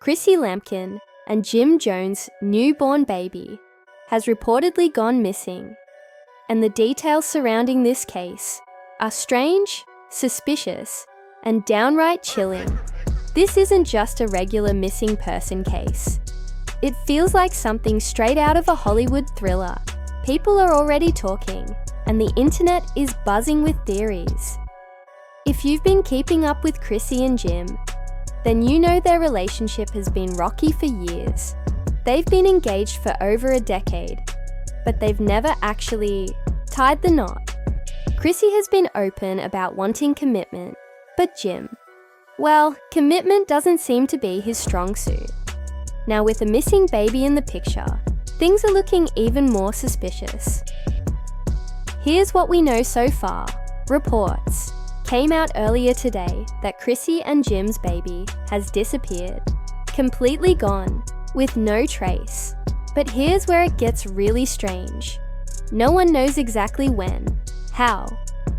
Chrissy Lampkin and Jim Jones' newborn baby has reportedly gone missing, and the details surrounding this case are strange, suspicious, and downright chilling. This isn't just a regular missing person case. It feels like something straight out of a Hollywood thriller. People are already talking, and the internet is buzzing with theories. If you've been keeping up with Chrissy and Jim, then you know their relationship has been rocky for years. They've been engaged for over a decade, but they've never actually tied the knot. Chrissy has been open about wanting commitment, but Jim, well, commitment doesn't seem to be his strong suit. Now, with a missing baby in the picture, things are looking even more suspicious. Here's what we know so far. Reports came out earlier today that Chrissy and Jim's baby has disappeared, completely gone, with no trace. But here's where it gets really strange. No one knows exactly when, how,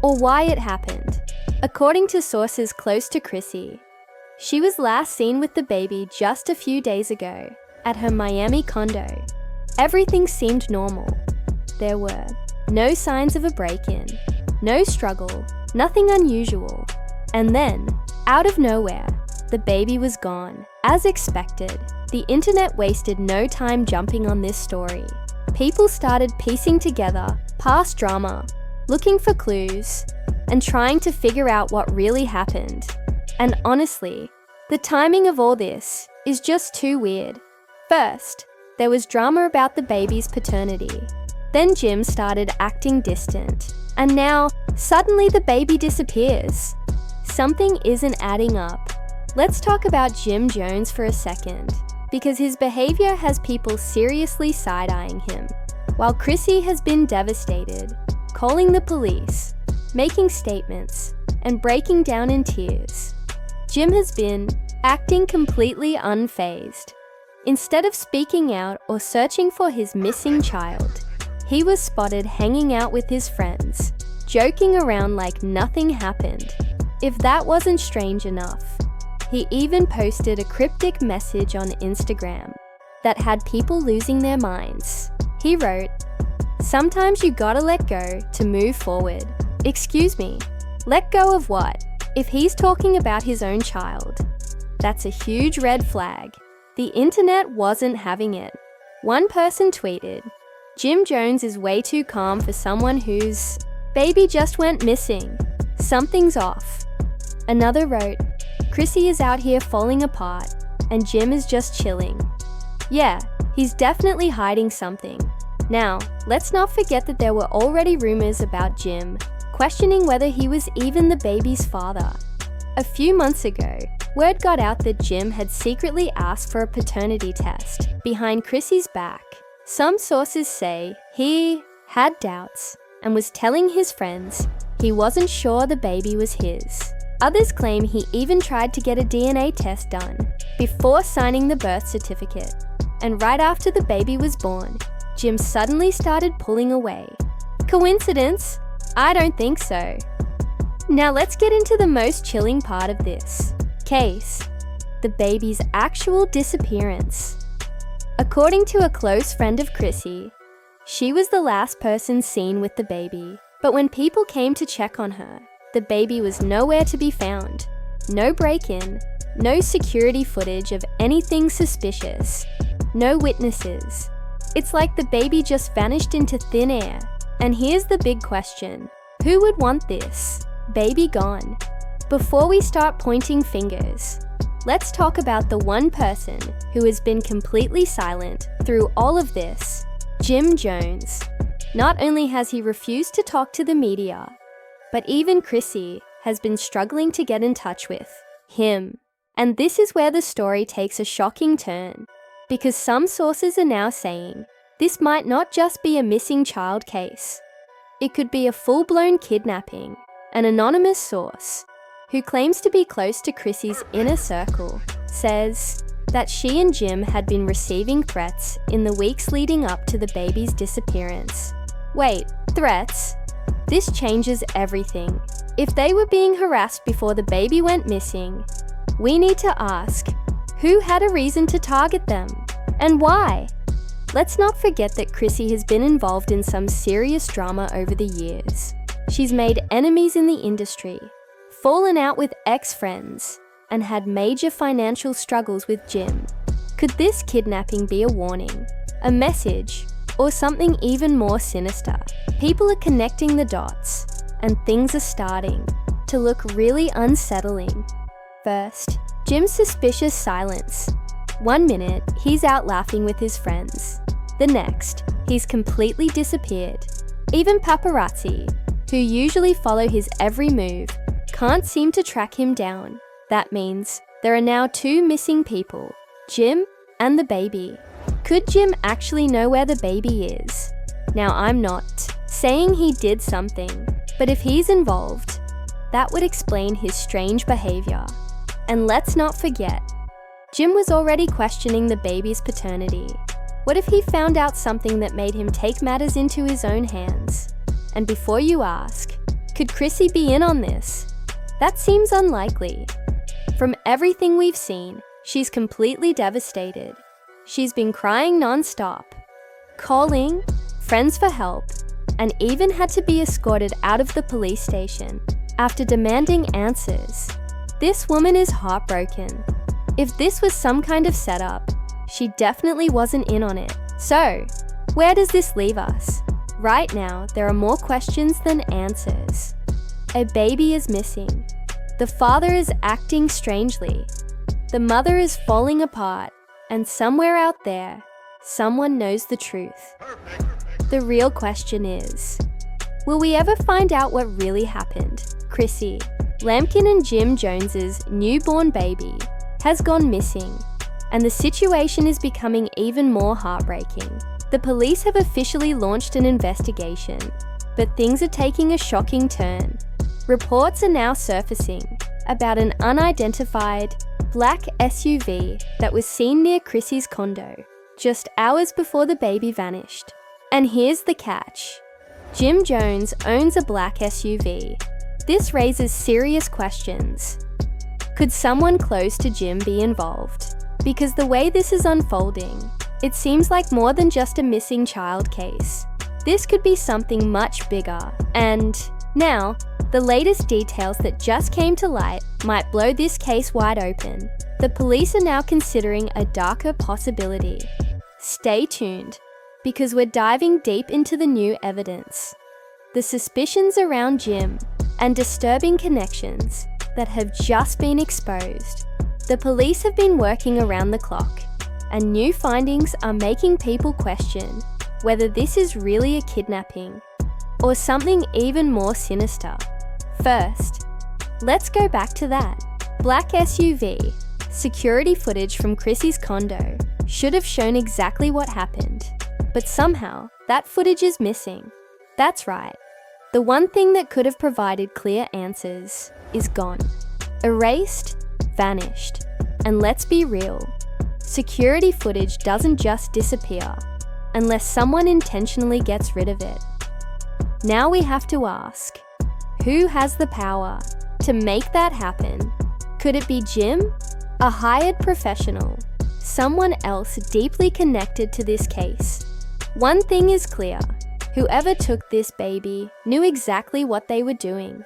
or why it happened. According to sources close to Chrissy, she was last seen with the baby just a few days ago at her Miami condo. Everything seemed normal. There were no signs of a break-in, no struggle, nothing unusual. And then, out of nowhere, the baby was gone. As expected, the internet wasted no time jumping on this story. People started piecing together past drama, looking for clues, and trying to figure out what really happened. And honestly, the timing of all this is just too weird. First, there was drama about the baby's paternity. Then Jim started acting distant. And now, suddenly the baby disappears. Something isn't adding up. Let's talk about Jim Jones for a second, because his behavior has people seriously side-eyeing him. While Chrissy has been devastated, calling the police, making statements, and breaking down in tears, Jim has been acting completely unfazed. Instead of speaking out or searching for his missing child, he was spotted hanging out with his friends, joking around like nothing happened. If that wasn't strange enough, he even posted a cryptic message on Instagram that had people losing their minds. He wrote, "Sometimes you gotta let go to move forward." Excuse me, let go of what? If he's talking about his own child, that's a huge red flag. The internet wasn't having it. One person tweeted, "Jim Jones is way too calm for someone whose baby just went missing. Something's off." Another wrote, "Chrissy is out here falling apart, and Jim is just chilling. Yeah, he's definitely hiding something." Now, let's not forget that there were already rumors about Jim questioning whether he was even the baby's father. A few months ago, word got out that Jim had secretly asked for a paternity test behind Chrissy's back. Some sources say he had doubts and was telling his friends he wasn't sure the baby was his. Others claim he even tried to get a DNA test done before signing the birth certificate. And right after the baby was born, Jim suddenly started pulling away. Coincidence? I don't think so. Now let's get into the most chilling part of this case, the baby's actual disappearance. According to a close friend of Chrissy, she was the last person seen with the baby. But when people came to check on her, the baby was nowhere to be found. No break-in, no security footage of anything suspicious, no witnesses. It's like the baby just vanished into thin air. And here's the big question. Who would want this? Baby gone. Before we start pointing fingers, let's talk about the one person who has been completely silent through all of this, Jim Jones. Not only has he refused to talk to the media, but even Chrissy has been struggling to get in touch with him. And this is where the story takes a shocking turn, because some sources are now saying this might not just be a missing child case. It could be a full-blown kidnapping. An anonymous source, who claims to be close to Chrissy's inner circle, says that she and Jim had been receiving threats in the weeks leading up to the baby's disappearance. Wait, threats? This changes everything. If they were being harassed before the baby went missing, we need to ask, Who had a reason to target them? And why? Let's not forget that Chrissy has been involved in some serious drama over the years. She's made enemies in the industry, fallen out with ex-friends, and had major financial struggles with Jim. Could this kidnapping be a warning, a message, or something even more sinister? People are connecting the dots, and things are starting to look really unsettling. First, Jim's suspicious silence. 1 minute, he's out laughing with his friends. The next, he's completely disappeared. Even paparazzi, who usually follow his every move, can't seem to track him down. That means there are now 2 missing people, Jim and the baby. Could Jim actually know where the baby is? Now, I'm not saying he did something, but if he's involved, that would explain his strange behavior. And let's not forget, Jim was already questioning the baby's paternity. What if he found out something that made him take matters into his own hands? And before you ask, could Chrissy be in on this? That seems unlikely. From everything we've seen, she's completely devastated. She's been crying non-stop, calling friends for help, and even had to be escorted out of the police station after demanding answers. This woman is heartbroken. If this was some kind of setup, she definitely wasn't in on it. So, where does this leave us? Right now, there are more questions than answers. A baby is missing. The father is acting strangely. The mother is falling apart. And somewhere out there, someone knows the truth. The real question is, will we ever find out what really happened? Chrissy Lampkin Jim Jones's newborn baby has gone missing, and the situation is becoming even more heartbreaking. The police have officially launched an investigation, but things are taking a shocking turn. Reports are now surfacing about an unidentified black SUV that was seen near Chrissy's condo just hours before the baby vanished. And here's the catch. Jim Jones owns a black SUV. This raises serious questions. Could someone close to Jim be involved? Because the way this is unfolding, it seems like more than just a missing child case. This could be something much bigger. And now, the latest details that just came to light might blow this case wide open. The police are now considering a darker possibility. Stay tuned, because we're diving deep into the new evidence, the suspicions around Jim, and disturbing connections that have just been exposed. The police have been working around the clock, and new findings are making people question whether this is really a kidnapping or something even more sinister. First, let's go back to that black SUV. Security footage from Chrissy's condo should have shown exactly what happened, but somehow that footage is missing. That's right. The one thing that could have provided clear answers is gone. Erased, vanished. And let's be real, security footage doesn't just disappear unless someone intentionally gets rid of it. Now we have to ask, who has the power to make that happen? Could it be Jim, a hired professional, someone else deeply connected to this case? One thing is clear. Whoever took this baby knew exactly what they were doing.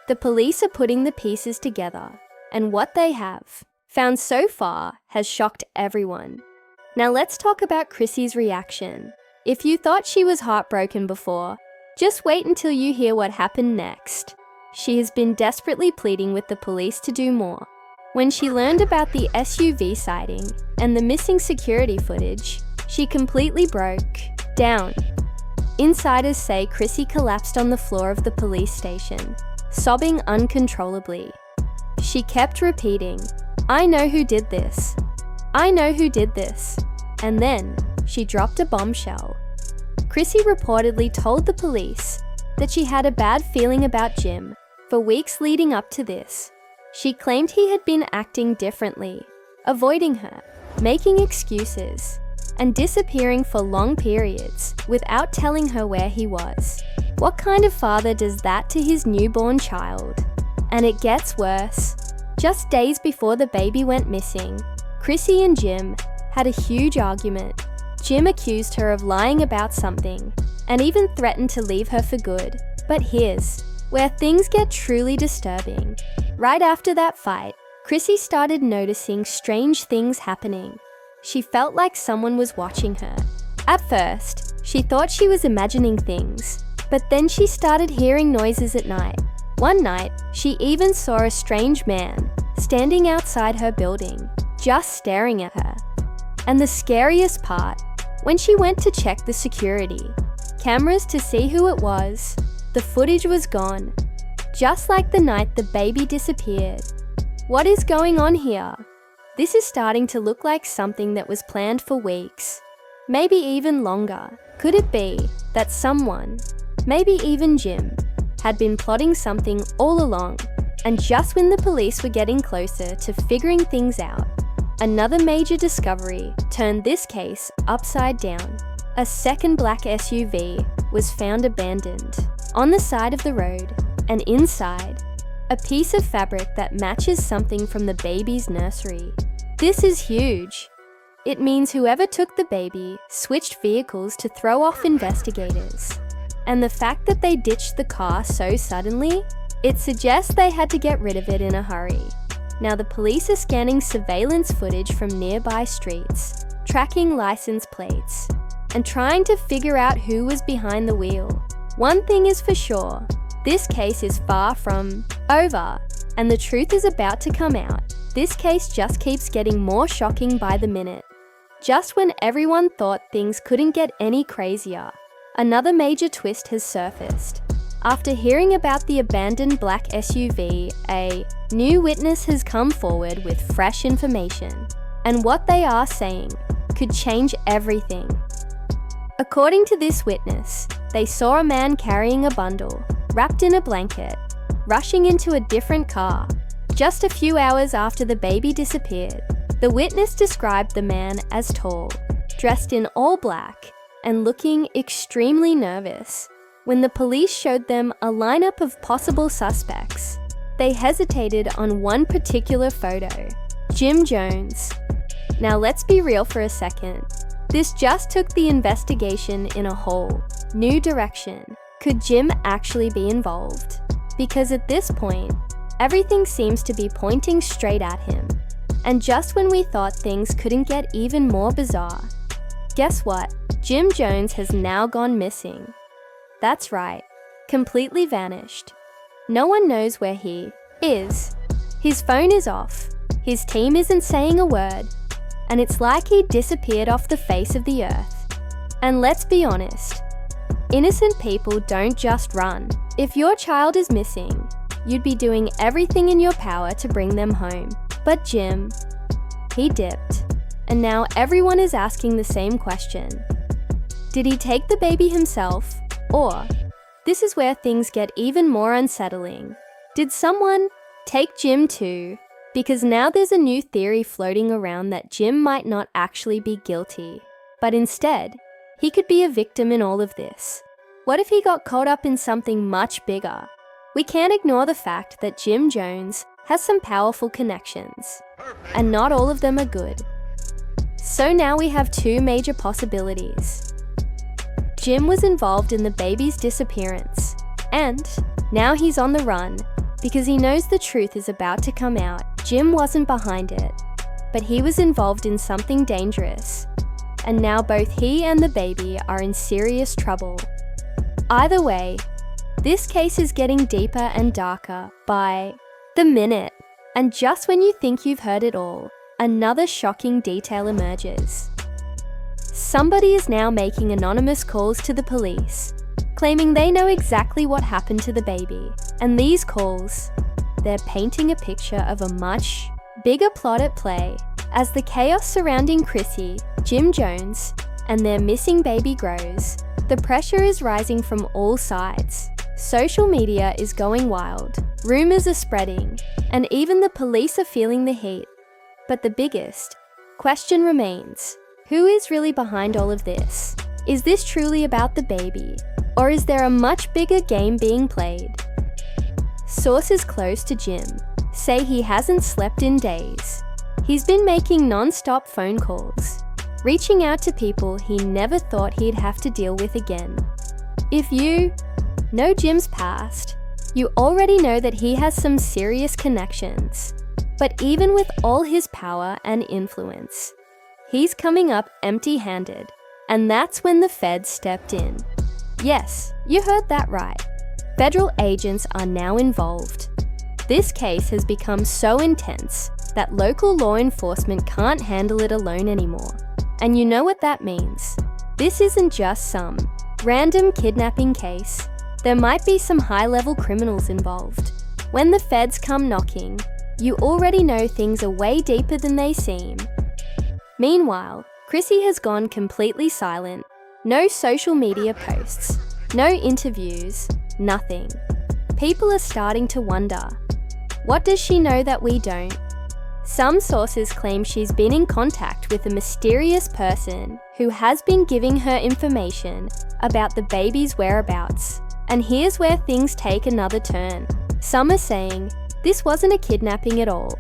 The police are putting the pieces together, and what they have found so far has shocked everyone. Now let's talk about Chrissy's reaction. If you thought she was heartbroken before, just wait until you hear what happened next. She has been desperately pleading with the police to do more. When she learned about the SUV sighting and the missing security footage, she completely broke down. Insiders say Chrissy collapsed on the floor of the police station, sobbing uncontrollably. She kept repeating, "I know who did this. I know who did this." And then she dropped a bombshell. Chrissy reportedly told the police that she had a bad feeling about Jim for weeks leading up to this. She claimed he had been acting differently, avoiding her, making excuses, and disappearing for long periods without telling her where he was. What kind of father does that to his newborn child? And it gets worse. Just days before the baby went missing, Chrissy and Jim had a huge argument. Jim accused her of lying about something and even threatened to leave her for good. But here's where things get truly disturbing. Right after that fight, Chrissy started noticing strange things happening. She felt like someone was watching her. At first, she thought she was imagining things, but then she started hearing noises at night. One night, she even saw a strange man standing outside her building, just staring at her. And the scariest part, when she went to check the security cameras to see who it was, the footage was gone, just like the night the baby disappeared. What is going on here? This is starting to look like something that was planned for weeks, maybe even longer. Could it be that someone, maybe even Jim, had been plotting something all along, and just when the police were getting closer to figuring things out, another major discovery turned this case upside down. A second black SUV was found abandoned on the side of the road, and inside, a piece of fabric that matches something from the baby's nursery. This is huge. It means whoever took the baby switched vehicles to throw off investigators. And the fact that they ditched the car so suddenly, it suggests they had to get rid of it in a hurry. Now the police are scanning surveillance footage from nearby streets, tracking license plates, and trying to figure out who was behind the wheel. One thing is for sure, this case is far from over, and the truth is about to come out. This case just keeps getting more shocking by the minute. Just when everyone thought things couldn't get any crazier, another major twist has surfaced. After hearing about the abandoned black SUV, a new witness has come forward with fresh information, and what they are saying could change everything. According to this witness, they saw a man carrying a bundle, wrapped in a blanket, rushing into a different car, just a few hours after the baby disappeared. The witness described the man as tall, dressed in all black, and looking extremely nervous. When the police showed them a lineup of possible suspects, they hesitated on one particular photo, Jim Jones. Now let's be real for a second. This just took the investigation in a whole new direction. Could Jim actually be involved? Because at this point, everything seems to be pointing straight at him. And just when we thought things couldn't get even more bizarre, guess what? Jim Jones has now gone missing. That's right, completely vanished. No one knows where he is. His phone is off, his team isn't saying a word, and it's like he disappeared off the face of the earth. And let's be honest, innocent people don't just run. If your child is missing, you'd be doing everything in your power to bring them home. But Jim, he dipped, and now everyone is asking the same question. Did he take the baby himself? Or, this is where things get even more unsettling. Did someone take Jim too? Because now there's a new theory floating around that Jim might not actually be guilty, but instead, he could be a victim in all of this. What if he got caught up in something much bigger? We can't ignore the fact that Jim Jones has some powerful connections, and not all of them are good. So now we have two major possibilities. Jim was involved in the baby's disappearance, and now he's on the run because he knows the truth is about to come out. Jim wasn't behind it, but he was involved in something dangerous, and now both he and the baby are in serious trouble. Either way, this case is getting deeper and darker by the minute, and just when you think you've heard it all, another shocking detail emerges. Somebody is now making anonymous calls to the police, claiming they know exactly what happened to the baby. And these calls, they're painting a picture of a much bigger plot at play. As the chaos surrounding Chrissy, Jim Jones, and their missing baby grows, the pressure is rising from all sides. Social media is going wild, rumors are spreading, and even the police are feeling the heat. But the biggest question remains. Who is really behind all of this? Is this truly about the baby, or is there a much bigger game being played? Sources close to Jim say he hasn't slept in days. He's been making non-stop phone calls, reaching out to people he never thought he'd have to deal with again. If you know Jim's past, you already know that he has some serious connections. But even with all his power and influence, he's coming up empty-handed, and that's when the feds stepped in. Yes, you heard that right. Federal agents are now involved. This case has become so intense that local law enforcement can't handle it alone anymore. And you know what that means. This isn't just some random kidnapping case. There might be some high-level criminals involved. When the feds come knocking, you already know things are way deeper than they seem. Meanwhile, Chrissy has gone completely silent. No social media posts, no interviews, nothing. People are starting to wonder, what does she know that we don't? Some sources claim she's been in contact with a mysterious person who has been giving her information about the baby's whereabouts. And here's where things take another turn. Some are saying this wasn't a kidnapping at all.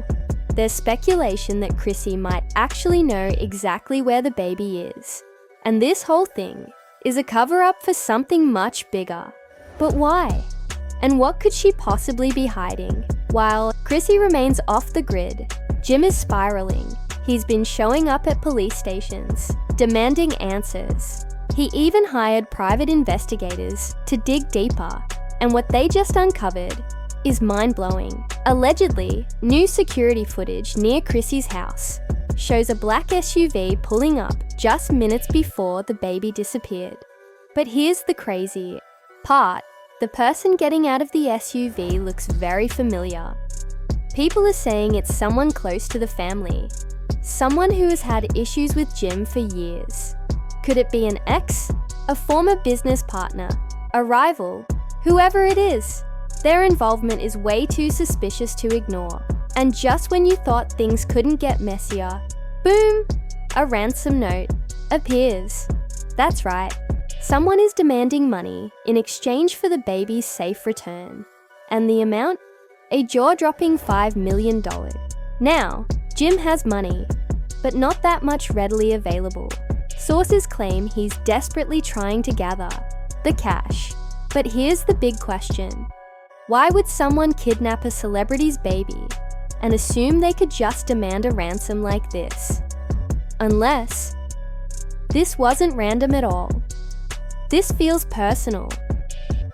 There's speculation that Chrissy might actually know exactly where the baby is. And this whole thing is a cover-up for something much bigger. But why? And what could she possibly be hiding? While Chrissy remains off the grid, Jim is spiraling. He's been showing up at police stations, demanding answers. He even hired private investigators to dig deeper, and what they just uncovered is mind-blowing. Allegedly, new security footage near Chrissy's house shows a black SUV pulling up just minutes before the baby disappeared. But here's the crazy part. The person getting out of the SUV looks very familiar. People are saying it's someone close to the family, someone who has had issues with Jim for years. Could it be an ex, a former business partner, a rival, whoever it is? Their involvement is way too suspicious to ignore. And just when you thought things couldn't get messier, boom, a ransom note appears. That's right, someone is demanding money in exchange for the baby's safe return. And the amount? A jaw-dropping $5 million. Now, Jim has money, but not that much readily available. Sources claim he's desperately trying to gather the cash. But here's the big question. Why would someone kidnap a celebrity's baby and assume they could just demand a ransom like this? Unless this wasn't random at all. This feels personal.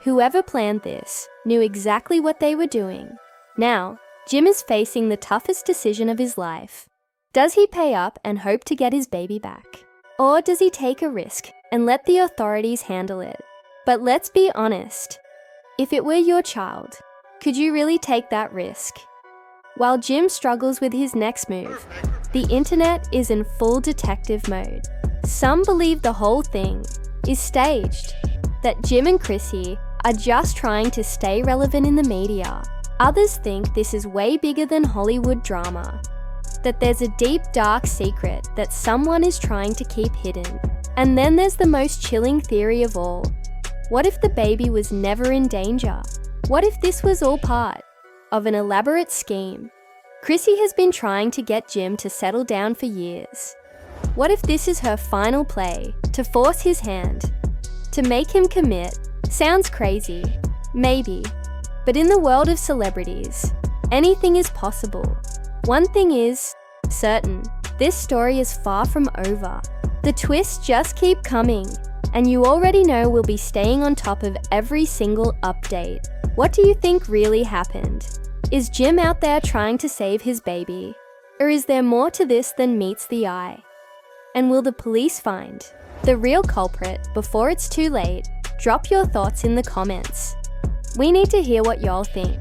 Whoever planned this knew exactly what they were doing. Now, Jim is facing the toughest decision of his life. Does he pay up and hope to get his baby back? Or does he take a risk and let the authorities handle it? But let's be honest. If it were your child, could you really take that risk? While Jim struggles with his next move, the internet is in full detective mode. Some believe the whole thing is staged, that Jim and Chrissy are just trying to stay relevant in the media. Others think this is way bigger than Hollywood drama, that there's a deep, dark secret that someone is trying to keep hidden. And then there's the most chilling theory of all. What if the baby was never in danger? What if this was all part of an elaborate scheme? Chrissy has been trying to get Jim to settle down for years. What if this is her final play to force his hand, to make him commit? Sounds crazy, maybe, but in the world of celebrities, anything is possible. One thing is certain, this story is far from over. The twists just keep coming, and you already know we'll be staying on top of every single update. What do you think really happened? Is Jim out there trying to save his baby? Or is there more to this than meets the eye? And will the police find the real culprit before it's too late? Drop your thoughts in the comments. We need to hear what y'all think.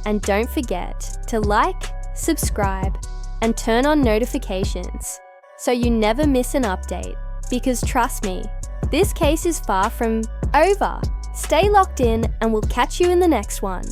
And don't forget to like, subscribe, and turn on notifications so you never miss an update. Because trust me, this case is far from over. Stay locked in and we'll catch you in the next one.